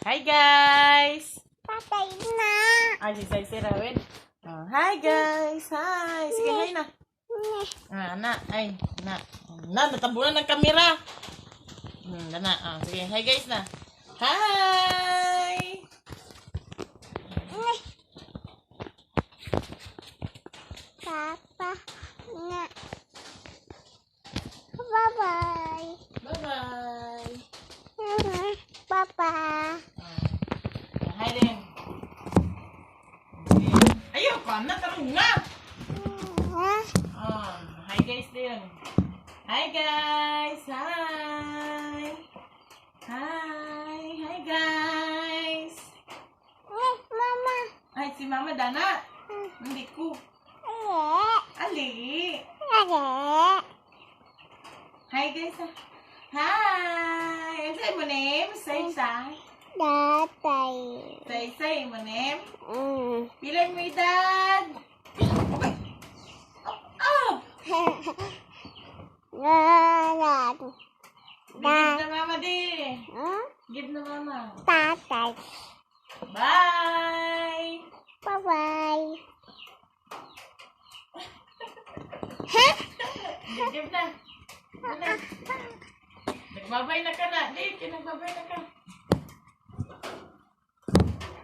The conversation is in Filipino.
Hi guys! Patay na. Ay, si Rawin. Oh, hi guys! Hi! Sige, hi na. Na. Ay, na. Natabunan ng kamera. Na. Sige, hi guys na. Hi! Papa na. Bye-bye. Bye-bye! Papa. Hi din. Ayoko, tarong nga! Hi guys din. Hi guys! Hi! Hi! Hi guys! Mama. Ay, si Mama Dana. Hindi ko. Ali. Hi guys. Hi. Say mo name. Say. Datay. Say mo name. Pila mo edad? Okay. Oh. Give na mama di. Give na mama. Tatay. Bye. Bye-bye. Give na. Nagbabay na ka na. Di, nagbabay na ka.